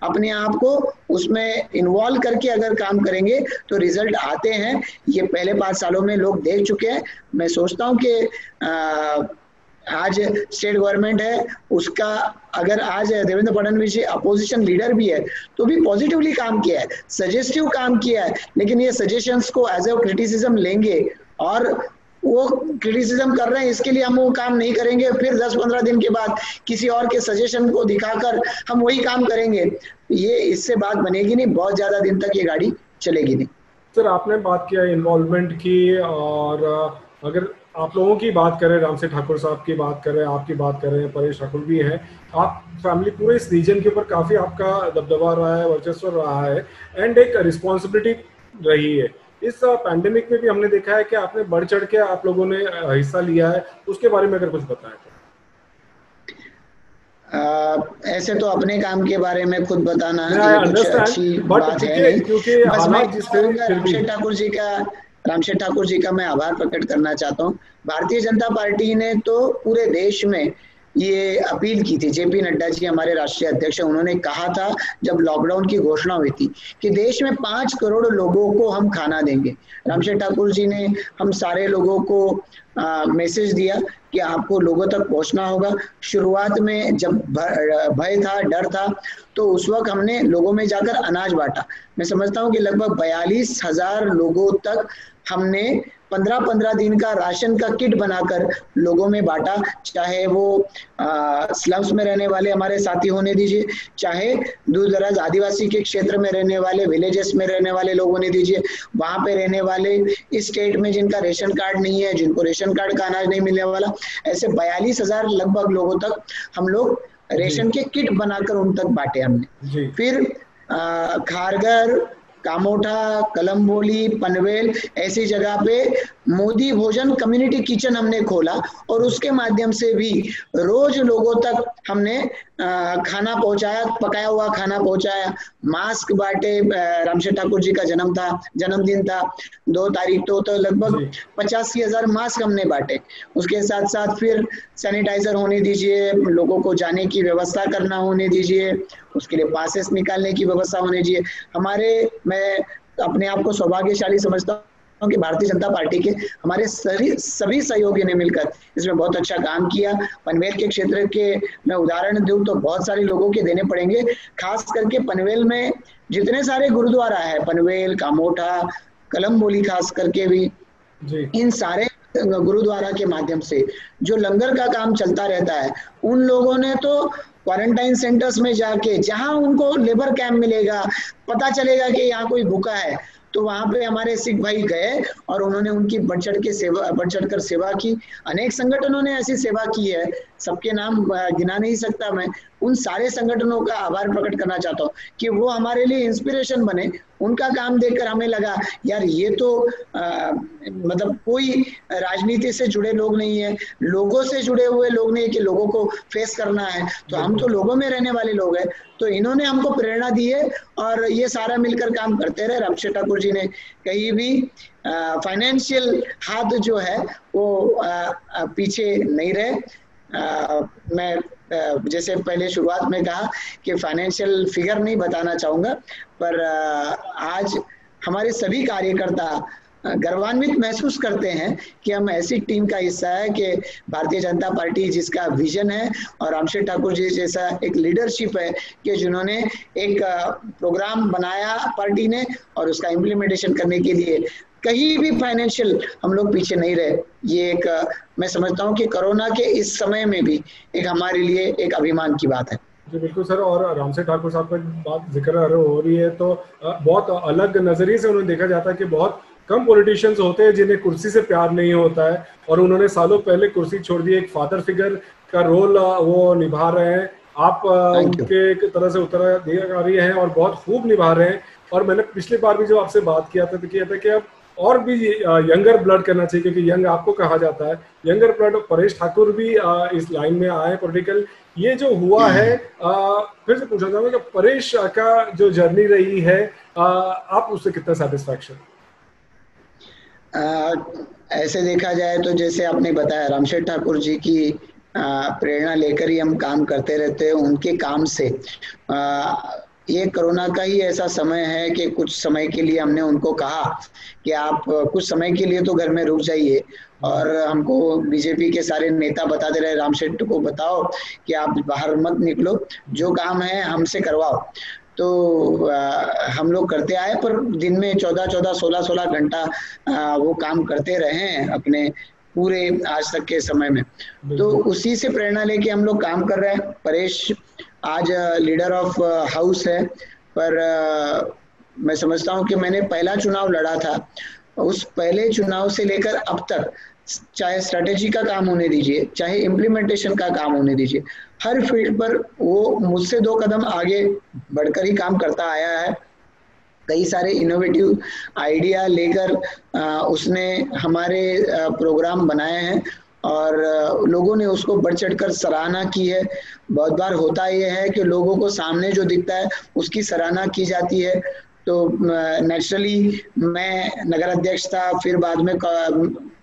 अपने आप को उसमें इन्वॉल्व करके अगर काम करेंगे तो रिजल्ट आते हैं। ये पहले 5 सालों में लोग देख चुके हैं। मैं सोचता हूं कि आज स्टेट गवर्नमेंट है, उसका अगर आज देवेंद्र फडणवीस जी अपोजिशन लीडर भी है तो भी पॉजिटिवली काम किया है, सजेस्टिव काम किया है। लेकिन ये सजेशंस को एज ए क्रिटिसिज्म लेंगे और वो क्रिटिसिज्म कर रहे हैं, इसके लिए हम वो काम नहीं करेंगे, फिर 10-15 दिन के बाद किसी और के सजेशन को दिखाकर हम वही काम करेंगे, ये इससे बात बनेगी नहीं, बहुत ज्यादा दिन तक ये गाड़ी चलेगी नहीं। सर, आपने बात किया इन्वॉल्वमेंट की, और अगर आप लोगों की बात करें, रामसेठ ठाकुर साहब की बात करें, आपकी बात करें, परेश ठाकुर भी हैं, आप फैमिली पूरे इस रीजन के ऊपर काफ़ी आपका दबदबा रहा है, वर्चस्व रहा है, एंड एक रिस्पॉन्सिबिलिटी रही है। इस पैंडेमिक में भी हमने देखा है कि आपने बढ़ चढ़ के आप लोगों ने हिस्सा लिया है, उसके बारे में अगर कुछ बताएं तो। ऐसे तो अपने काम के बारे में खुद बताना कुछ अच्छी बात है नहीं, क्योंकि बस मैं रामसेठ ठाकुर जी का मैं आभार प्रकट करना चाहता हूँ। भारतीय जनता पार्टी ने तो पूरे देश में ये अपील की थी। जेपी नड्डा जी हमारे राष्ट्रीय अध्यक्ष, उन्होंने कहा था जब लॉकडाउन की घोषणा हुई थी कि देश में 5 करोड़ लोगों को हम खाना देंगे। रामशेठ ठाकुर जी ने हम सारे लोगों को मैसेज दिया कि आपको लोगों तक पहुंचना होगा। शुरुआत में जब भय था, डर था, तो उस वक्त हमने लोगों में जाकर अनाज बांटा। मैं समझता हूं कि लगभग 42,000 लोगों तक हमने 15-15 दिन का राशन का किट बनाकर लोगों में बांटा। चाहे वो स्लम्स में रहने वाले हमारे साथी होने दीजिए, चाहे दूर दराज आदिवासी के क्षेत्र में रहने वाले, विलेजेस में रहने वाले लोग होने दीजिए, वहां पे रहने वाले, इस स्टेट में जिनका रेशन कार्ड नहीं है, जिनको रेशन कार्ड का अनाज नहीं मिलने वाला, ऐसे 42,000 लगभग लोगों तक हम लोग रेशन के किट बनाकर उन तक बांटे हमने। फिर खारगर, कामोठा, कलम्बोली, पनवेल ऐसी जगह पे मोदी भोजन कम्युनिटी किचन हमने खोला और उसके माध्यम से भी रोज लोगों तक हमने खाना पहुंचाया, पकाया हुआ खाना पहुंचाया, मास्क बांटे। रामशेठ ठाकुर जी का जन्मदिन था 2 तारीख, तो लगभग 85,000 मास्क हमने बांटे। उसके साथ साथ फिर सैनिटाइजर होने दीजिए, लोगों को जाने की व्यवस्था करना होने दीजिए, उसके लिए पासेस निकालने की व्यवस्था होने दीजिए। मैं अपने आप को सौभाग्यशाली समझता कि भारतीय जनता पार्टी के हमारे सभी सहयोगियों ने मिलकर इसमें बहुत अच्छा काम किया। पनवेल के क्षेत्र के मैं उदाहरण दूं तो बहुत सारे लोगों के देने पड़ेंगे, खास करके पनवेल में जितने सारे गुरुद्वारा है, पनवेल, कामोठा, कलम्बोली खास करके भी, इन सारे गुरुद्वारा के माध्यम से जो लंगर का काम चलता रहता है, उन लोगों ने तो क्वारंटाइन सेंटर्स में जाके, जहां उनको लेबर कैंप मिलेगा, पता चलेगा कि यहाँ कोई भूखा है, तो वहां पे हमारे सिख भाई गए और उन्होंने उनकी बढ़ चढ़कर सेवा की। अनेक संगठनों ने ऐसी सेवा की है, सबके नाम गिना नहीं सकता मैं। उन सारे संगठनों का आभार प्रकट करना चाहता हूँ कि वो हमारे लिए इंस्पिरेशन बने। उनका काम देखकर हमें लगा यार ये तो मतलब कोई राजनीति से जुड़े लोग नहीं है, लोगों से जुड़े हुए लोग नहीं है कि लोगों को फेस करना है, तो हम तो लोगों में रहने वाले लोग हैं। तो इन्होंने हमको प्रेरणा दी है और ये सारा मिलकर काम करते रहे। रामशेठ ठाकुर जी ने कहीं भी फाइनेंशियल हाथ जो है वो पीछे नहीं रहे। मैं जैसे पहले शुरुआत में कहा कि फाइनेंशियल फिगर नहीं बताना चाहूंगा, पर आज हमारे सभी कार्यकर्ता गर्वान्वित महसूस करते हैं कि हम ऐसी टीम का हिस्सा है कि भारतीय जनता पार्टी जिसका विजन है और रामशेठ ठाकुर जी जैसा एक लीडरशिप है कि जिन्होंने एक प्रोग्राम बनाया पार्टी ने और उसका इम्प्लीमेंटेशन करने के लिए कहीं भी फाइनेंशियल हम लोग पीछे नहीं रहे। ये एक मैं समझता हूँ कि कोरोना के इस समय में भी एक हमारे लिए एक अभिमान की बात है। जी बिल्कुल सर। और रामशेठ ठाकुर साहब का बात जिक्र हो रही है तो बहुत अलग नजरिए से उन्होंने देखा जाता है कि बहुत कम पॉलिटिशियंस होते हैं जिन्हें कुर्सी से प्यार नहीं होता है, और उन्होंने सालों पहले कुर्सी छोड़ दी। एक फादर फिगर का रोल वो निभा रहे हैं। आप उनके एक तरह से उत्तराधिकारी हैं और बहुत खूब निभा रहे हैं। और मैंने पिछली बार भी जो आपसे बात किया था कि अब और भी यंगर ब्लड करना चाहिए, क्योंकि यंग आपको कहा जाता है, यंगर ब्लड। परेश ठाकुर भी इस लाइन में आए पॉलिटिकल। ये जो हुआ है, फिर से पूछना चाहूंगा कि परेश का जो जर्नी रही है, आप उससे कितना सेटिस्फैक्शन? ऐसे देखा जाए तो जैसे आपने बताया, रामशेठ ठाकुर जी की प्रेरणा लेकर ही हम काम करते रहते हैं। उनके काम से ये कोरोना का ही ऐसा समय है कि कुछ समय के लिए हमने उनको कहा कि आप कुछ समय के लिए तो घर में रुक जाइए, और हमको बीजेपी के सारे नेता बताते रहे रामशेठ को बताओ कि आप बाहर मत निकलो, जो काम है हमसे करवाओ। तो हम लोग करते आए, पर दिन में 14-14, 16-16 घंटा वो काम करते रहे हैं अपने पूरे आज तक के समय में। तो उसी से प्रेरणा लेके हम लोग काम कर रहे हैं। परेश आज लीडर ऑफ हाउस है, पर मैं समझता हूँ कि मैंने पहला चुनाव लड़ा था, उस पहले चुनाव से लेकर अब तक, चाहे स्ट्रेटेजी का काम होने दीजिए, चाहे इम्प्लीमेंटेशन का काम होने दीजिए, हर फील्ड पर वो मुझसे 2 कदम आगे बढ़कर ही काम करता आया है। कई सारे इनोवेटिव आइडिया लेकर उसने हमारे प्रोग्राम बनाए हैं और लोगों ने उसको बढ़ चढ़कर सराहना की है। बहुत बार होता यह है कि लोगों को सामने जो दिखता है उसकी सराहना की जाती है, तो नेचुरली मैं नगर अध्यक्ष था, फिर बाद में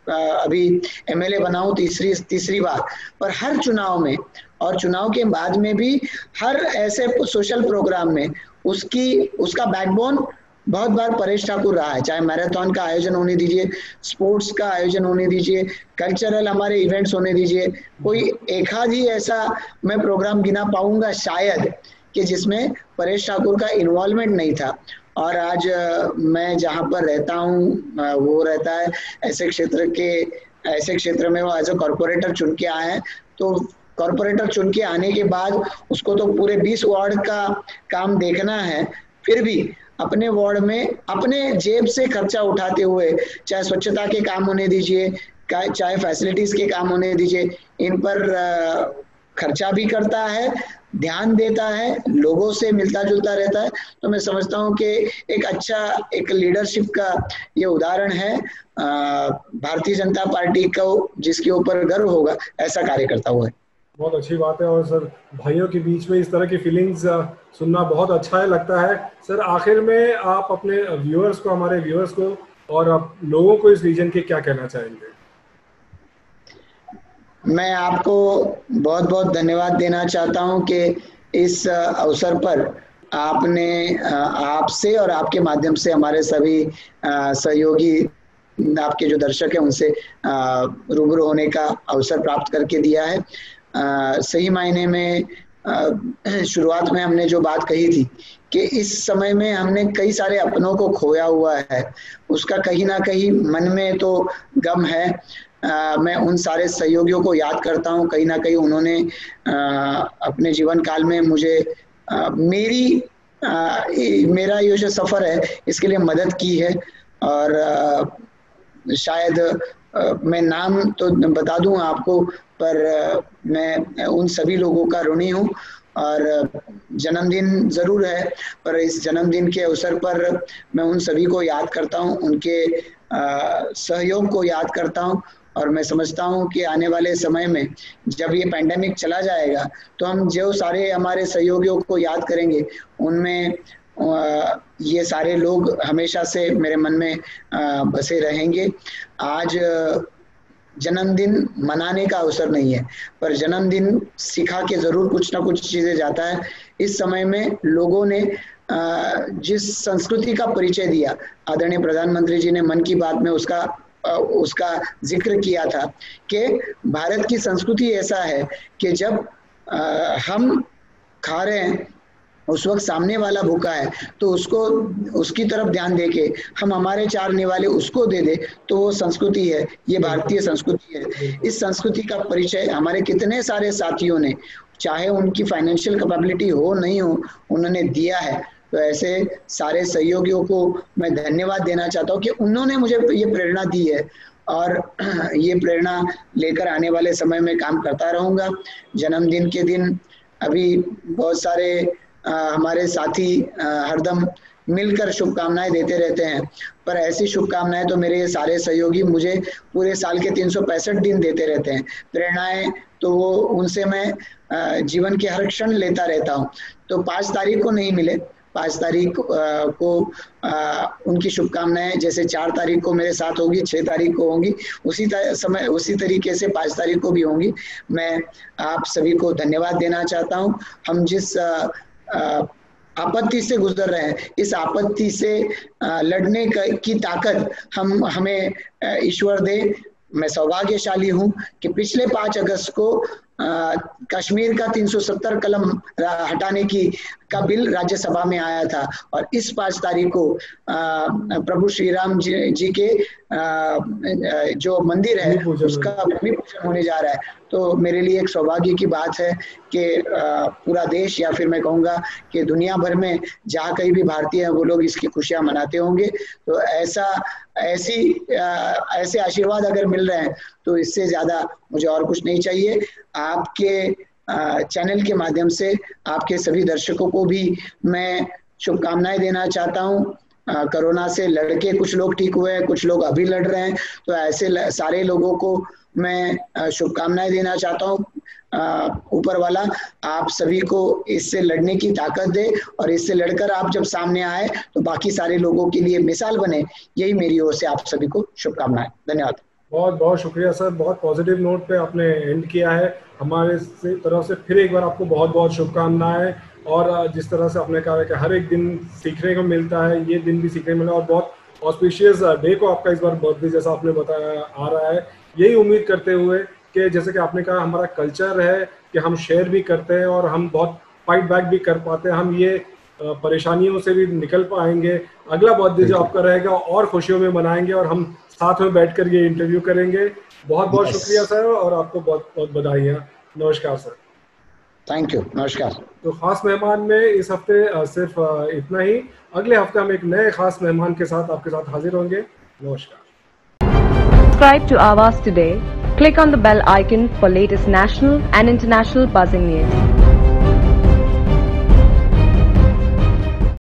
अभी एमएलए बना हूँ तीसरी बार। पर हर चुनाव में और चुनाव के बाद में भी हर ऐसे सोशल प्रोग्राम में उसका बैकबोन बहुत बार परेश ठाकुर रहा है। चाहे मैराथन का आयोजन होने दीजिए, स्पोर्ट्स का आयोजन होने दीजिए, कल्चरल हमारे इवेंट्स होने दीजिए, कोई एक आध ही ऐसा मैं प्रोग्राम गिना पाऊंगा शायद कि जिसमें परेश ठाकुर का इन्वॉल्वमेंट नहीं था। और आज मैं जहाँ पर रहता हूँ वो रहता है ऐसे क्षेत्र में, वो एज ए कॉर्पोरेटर चुन के आए हैं। तो कॉर्पोरेटर चुन के आने के बाद उसको तो पूरे 20 वार्ड का काम देखना है, फिर भी अपने वार्ड में अपने जेब से खर्चा उठाते हुए, चाहे स्वच्छता के काम होने दीजिए, चाहे फैसिलिटीज के काम होने दीजिए, इन पर खर्चा भी करता है, ध्यान देता है, लोगों से मिलता जुलता रहता है। तो मैं समझता हूँ कि एक लीडरशिप का ये उदाहरण है। भारतीय जनता पार्टी को जिसके ऊपर गर्व होगा ऐसा कार्यकर्ता हुआ है। बहुत अच्छी बात है। और सर, भाइयों के बीच में इस तरह की फीलिंग्स सुनना बहुत अच्छा है, लगता है। सर, आखिर में आप अपने हमारे व्यूअर्स को और आप लोगों को इस रीजन के क्या कहना चाहेंगे? मैं आपको बहुत बहुत धन्यवाद देना चाहता हूं कि इस अवसर पर आपसे और आपके माध्यम से हमारे सभी सहयोगी, आपके जो दर्शक हैं, उनसे रूबरू होने का अवसर प्राप्त करके दिया है। सही मायने में शुरुआत में हमने जो बात कही थी कि इस समय में हमने कई सारे अपनों को खोया हुआ है, उसका कहीं ना कहीं मन में तो गम है। मैं उन सारे सहयोगियों को याद करता हूं, कहीं ना कहीं उन्होंने अपने जीवन काल में मुझे मेरा ये जो सफ़र है इसके लिए मदद की है। और शायद मैं नाम तो बता दूं आपको, पर मैं उन सभी लोगों का ऋणी हूं। और जन्मदिन ज़रूर है, पर इस जन्मदिन के अवसर पर मैं उन सभी को याद करता हूं, उनके सहयोग को याद करता हूं। और मैं समझता हूं कि आने वाले समय में जब ये पैंडेमिक चला जाएगा तो हम जो सारे हमारे सहयोगियों को याद करेंगे, उनमें ये सारे लोग हमेशा से मेरे मन में बसे रहेंगे। आज जन्मदिन मनाने का अवसर नहीं है, पर जन्मदिन सिखा के जरूर कुछ ना कुछ चीजें जाता है। इस समय में लोगों ने जिस संस्कृति का परिचय दिया, आदरणीय प्रधानमंत्री जी ने मन की बात में उसका जिक्र किया था कि भारत की संस्कृति ऐसा है कि जब हम खा रहे हैं उस वक्त सामने वाला भूखा है तो उसकी तरफ ध्यान देके हम हमारे 4 निवाले उसको दे दे, तो वो संस्कृति है, ये भारतीय संस्कृति है। इस संस्कृति का परिचय हमारे कितने सारे साथियों ने, चाहे उनकी फाइनेंशियल कैपेबिलिटी हो नहीं हो, उन्होंने दिया है। तो ऐसे सारे सहयोगियों को मैं धन्यवाद देना चाहता हूँ कि उन्होंने मुझे ये प्रेरणा दी है, और ये प्रेरणा लेकर आने वाले समय में काम करता रहूँगा। जन्मदिन के दिन अभी बहुत सारे हमारे साथी हरदम मिलकर शुभकामनाएं देते रहते हैं, पर ऐसी शुभकामनाएं तो मेरे सारे सहयोगी मुझे पूरे साल के 365 दिन देते रहते हैं। प्रेरणाएं तो वो उनसे मैं जीवन के हर क्षण लेता रहता हूं। तो 5 तारीख को नहीं मिले, 5 तारीख को उनकी शुभकामनाएं जैसे 4 तारीख को मेरे साथ होगी, 6 तारीख को होंगी, उसी तरीके से 5 तारीख को भी होंगी। मैं आप सभी को धन्यवाद देना चाहता हूं। हम जिस आपत्ति से गुजर रहे हैं, इस आपत्ति से लड़ने की ताकत हमें ईश्वर दे। मैं सौभाग्यशाली हूं कि पिछले 5 अगस्त को कश्मीर का 370 कलम हटाने का बिल राज्यसभा में आया था, और इस 5 तारीख को प्रभु श्री राम जी के जो मंदिर है उसका भूमि पूजन होने जा रहा है। तो मेरे लिए एक सौभाग्य की बात है कि पूरा देश, या फिर मैं कहूँगा कि दुनिया भर में जहाँ कहीं भी भारतीय हैं वो लोग इसकी खुशियाँ मनाते होंगे। तो ऐसे आशीर्वाद अगर मिल रहे हैं तो इससे ज़्यादा मुझे और कुछ नहीं चाहिए। आपके चैनल के माध्यम से आपके सभी दर्शकों को भी मैं शुभकामनाएं देना चाहता हूं। कोरोना से लड़के कुछ लोग ठीक हुए हैं, कुछ लोग अभी लड़ रहे हैं, तो ऐसे सारे लोगों को मैं शुभकामनाएं देना चाहता हूं। ऊपर वाला आप सभी को इससे लड़ने की ताकत दे और इससे लड़कर आप जब सामने आए तो बाकी सारे लोगों के लिए मिसाल बने। यही मेरी ओर से आप सभी को शुभकामनाएं। धन्यवाद। बहुत बहुत शुक्रिया सर, बहुत पॉजिटिव नोट पे आपने एंड किया है। हमारे तरफ से फिर एक बार आपको बहुत बहुत शुभकामनाएं। और जिस तरह से आपने कहा है कि हर एक दिन सीखने को मिलता है, ये दिन भी सीखने को मिला और बहुत ऑस्पिशियस डे को आपका इस बार बर्थडे जैसा आपने बताया आ रहा है। यही उम्मीद करते हुए कि जैसे कि आपने कहा हमारा कल्चर है कि हम शेयर भी करते हैं और हम बहुत फाइट बैक भी कर पाते हैं, हम ये परेशानियों से भी निकल पाएंगे। अगला बर्थडे जो आपका रहेगा और खुशियों में मनाएंगे और हम साथ में बैठकर ये इंटरव्यू करेंगे। बहुत बहुत शुक्रिया सर और आपको बहुत बहुत बधाइयाँ। नमस्कार सर। Thank you. नमस्कार। तो खास मेहमान में इस हफ्ते सिर्फ इतना ही। अगले हफ्ते हम एक नए खास मेहमान के साथ आपके साथ हाजिर होंगे। नमस्कार। Subscribe to Awaaz today. Click on the bell icon for latest national and international buzzing news.